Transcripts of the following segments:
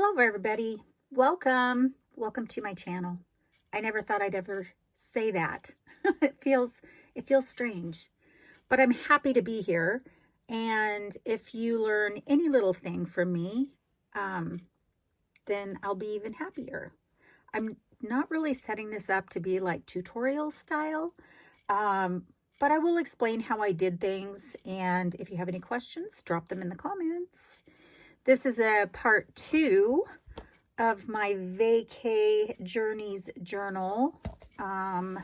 Hello everybody. Welcome to my channel. I never thought I'd ever say that. It feels strange, but I'm happy to be here. And if you learn any little thing from me, then I'll be even happier. I'm not really setting this up to be like tutorial style, but I will explain how I did things. And if you have any questions, drop them in the comments. This is a part 2 of my Vaca Journeys journal. In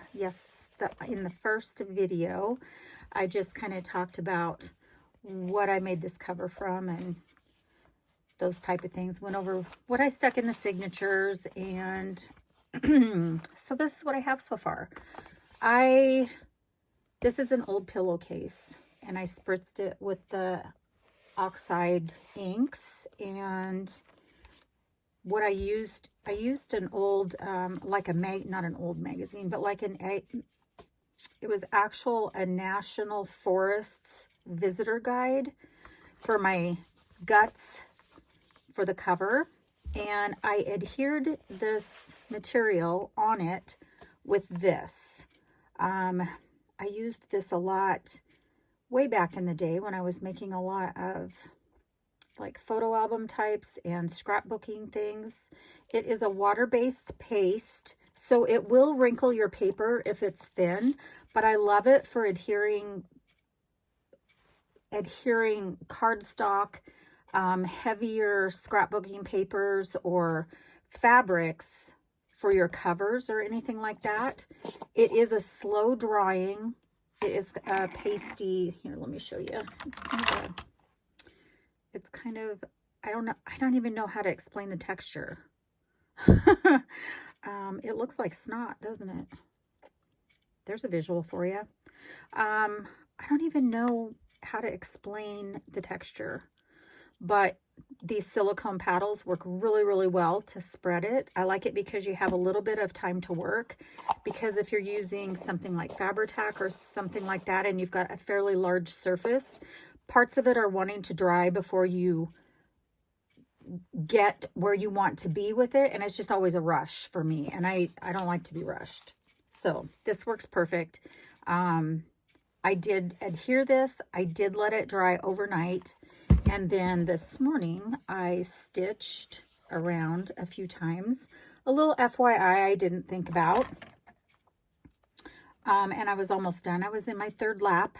the first video, I just kind of talked about what I made this cover from and those type of things. Went over what I stuck in the signatures, and so this is what I have so far. This is an old pillowcase, and I spritzed it with the oxide inks. And what I used an old not an old magazine, but like it was a National Forests visitor guide for my guts for the cover, and I adhered this material on it with this. I used this a lot way back in the day when I was making a lot of like photo album types and scrapbooking things. It is a water-based paste, so it will wrinkle your paper if it's thin, but I love it for adhering cardstock, heavier scrapbooking papers or fabrics for your covers or anything like that. It is a slow drying. It is a pasty. Here, let me show you. It's kind of, I don't even know how to explain the texture. It looks like snot, doesn't it? There's a visual for you. I don't even know how to explain the texture, but these silicone paddles work really, really well to spread it. I like it because you have a little bit of time to work, because if you're using something like Fabri-Tac or something like that and you've got a fairly large surface, parts of it are wanting to dry before you get where you want to be with it, and it's just always a rush for me, and I don't like to be rushed. So this works perfect. I did adhere this. I did let it dry overnight, and then this morning I stitched around a few times. A little FYI I didn't think about, and I was almost done. I was in my third lap,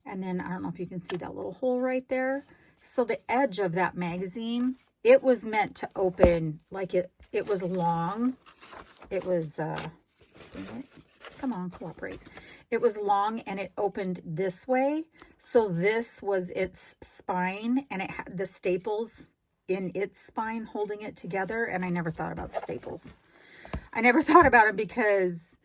and then I don't know if you can see that little hole right there. So the edge of that magazine, it was meant to open like it was long. It was dang it. Come on, cooperate. It was long and it opened this way. So this was its spine, and it had the staples in its spine holding it together. And I never thought about the staples. I never thought about it because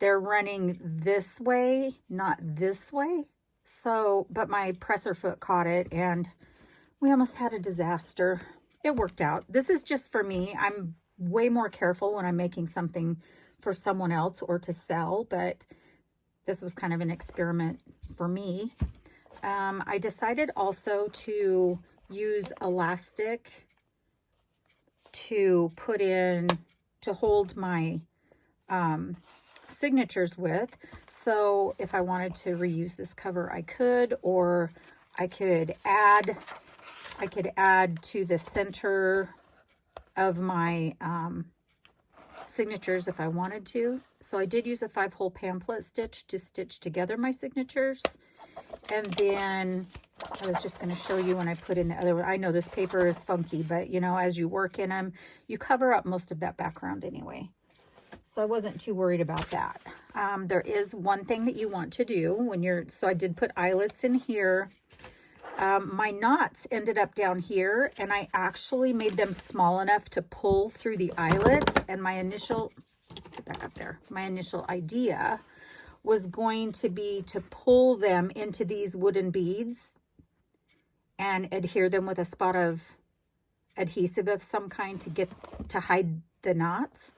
they're running this way, not this way. So, but my presser foot caught it and we almost had a disaster. It worked out. This is just for me. I'm way more careful when I'm making something for someone else or to sell, but this was kind of an experiment for me. I decided also to use elastic to put in, to hold my signatures with. So if I wanted to reuse this cover, I could, or I could add to the center of my signatures if I wanted to. So I did use a 5-hole pamphlet stitch to stitch together my signatures. And then I was just going to show you when I put in the other one. I know this paper is funky, but you know, as you work in them, you cover up most of that background anyway. So I wasn't too worried about that. There is one thing that you want to do when you're, so I did put eyelets in here. My knots ended up down here, and I actually made them small enough to pull through the eyelets. And my initial, get back up there, my initial idea was going to be to pull them into these wooden beads and adhere them with a spot of adhesive of some kind to hide the knots.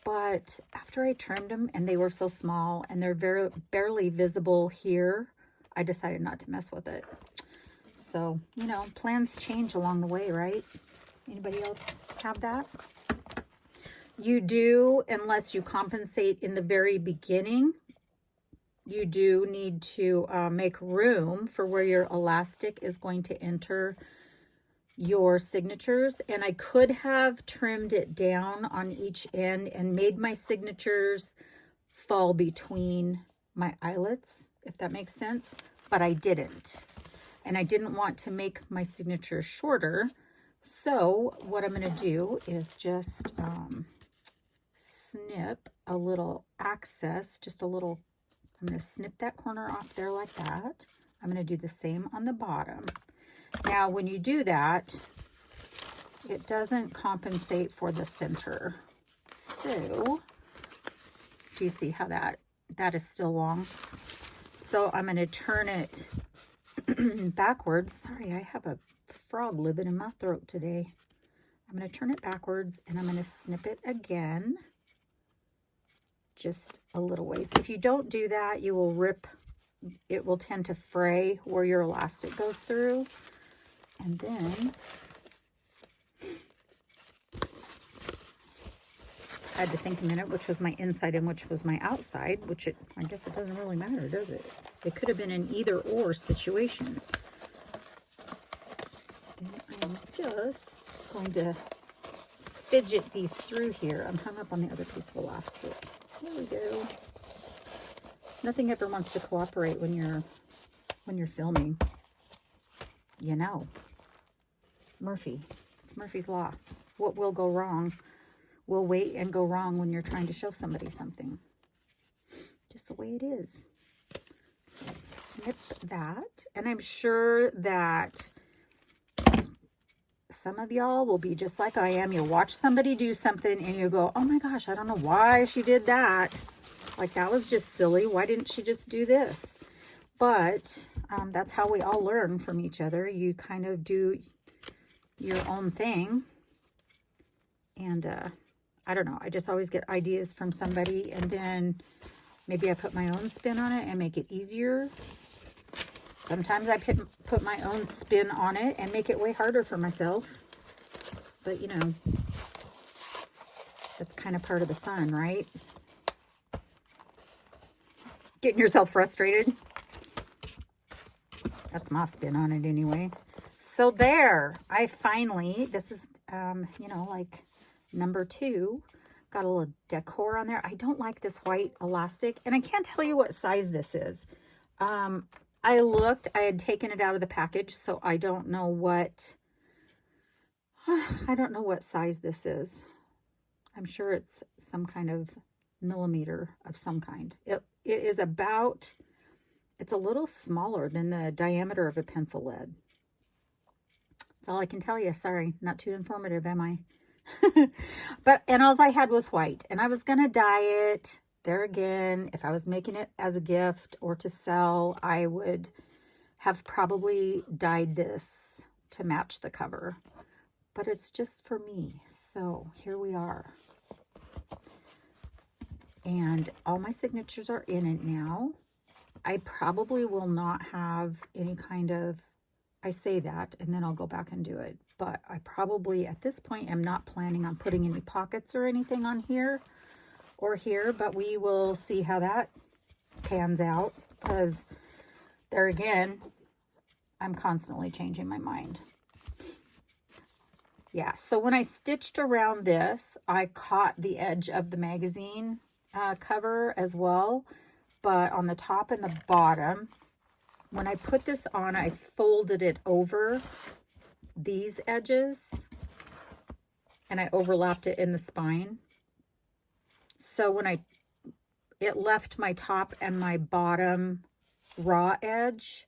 But after I trimmed them and they were so small and they're barely visible here, I decided not to mess with it. So, you know, plans change along the way, right? Anybody else have that? You do, unless you compensate in the very beginning, you do need to make room for where your elastic is going to enter your signatures. And I could have trimmed it down on each end and made my signatures fall between my eyelets, if that makes sense, but I didn't. And I didn't want to make my signature shorter. So what I'm going to do is just snip a little access, just a little. I'm going to snip that corner off there like that. I'm going to do the same on the bottom. Now, when you do that, it doesn't compensate for the center. So, do you see how that is still long? So I'm going to turn it backwards. Sorry, I have a frog living in my throat today. I'm going to turn it backwards and I'm going to snip it again. Just a little ways. If you don't do that, you will rip, it will tend to fray where your elastic goes through. And then I had to think a minute which was my inside and which was my outside, which I guess it doesn't really matter, does it? It could have been an either or situation. Then I'm just going to fidget these through here. I'm hung up on the other piece of elastic. There we go. Nothing ever wants to cooperate when you're filming. You know. Murphy. It's Murphy's Law. What will go wrong will wait and go wrong when you're trying to show somebody something. Just the way it is. So snip that. And I'm sure that some of y'all will be just like I am. You'll watch somebody do something and you go, oh my gosh, I don't know why she did that. Like, that was just silly. Why didn't she just do this? But that's how we all learn from each other. You kind of do your own thing. And I don't know. I just always get ideas from somebody. And then maybe I put my own spin on it and make it easier. Sometimes I put my own spin on it and make it way harder for myself. But, you know, that's kind of part of the fun, right? Getting yourself frustrated. That's my spin on it anyway. So there, I finally, this is, you know, like number 2. Got a little decor on there. I don't like this white elastic. And I can't tell you what size this is. I looked, I had taken it out of the package, so I don't know what size this is. I'm sure it's some kind of millimeter of some kind. It is about, it's a little smaller than the diameter of a pencil lead. That's all I can tell you. Sorry, not too informative, am I? And all I had was white, and I was going to dye it. There again, if I was making it as a gift or to sell, I would have probably dyed this to match the cover. But it's just for me. So here we are. And all my signatures are in it now. I probably will not have any kind of, I say that and then I'll go back and do it. But I probably at this point am not planning on putting any pockets or anything on here or here, but we will see how that pans out, because there again, I'm constantly changing my mind. Yeah, so when I stitched around this, I caught the edge of the magazine cover as well, but on the top and the bottom, when I put this on, I folded it over these edges and I overlapped it in the spine. So when it left my top and my bottom raw edge.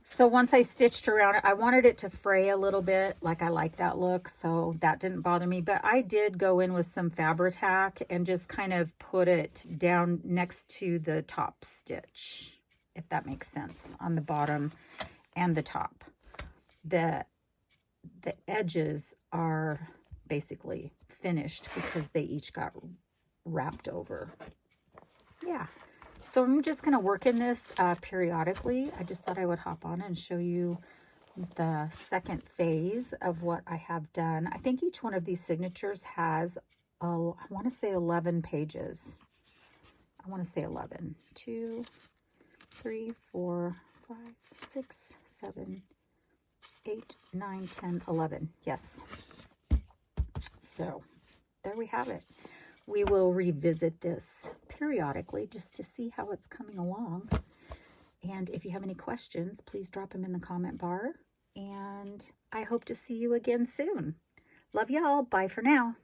So once I stitched around it, I wanted it to fray a little bit. Like, I like that look, so that didn't bother me. But I did go in with some Fabri-Tac and just kind of put it down next to the top stitch, if that makes sense, on the bottom and the top. The edges are basically finished because they each got wrapped over. Yeah. So I'm just going to work in this periodically. I just thought I would hop on and show you the second phase of what I have done. I think each one of these signatures has, I want to say 11 pages. I want to say 11. 2, 3, 4, 5, 6, 7, 8, 9, 10, 11. Yes. So there we have it. We will revisit this periodically just to see how it's coming along. And if you have any questions, please drop them in the comment bar. And I hope to see you again soon. Love y'all. Bye for now.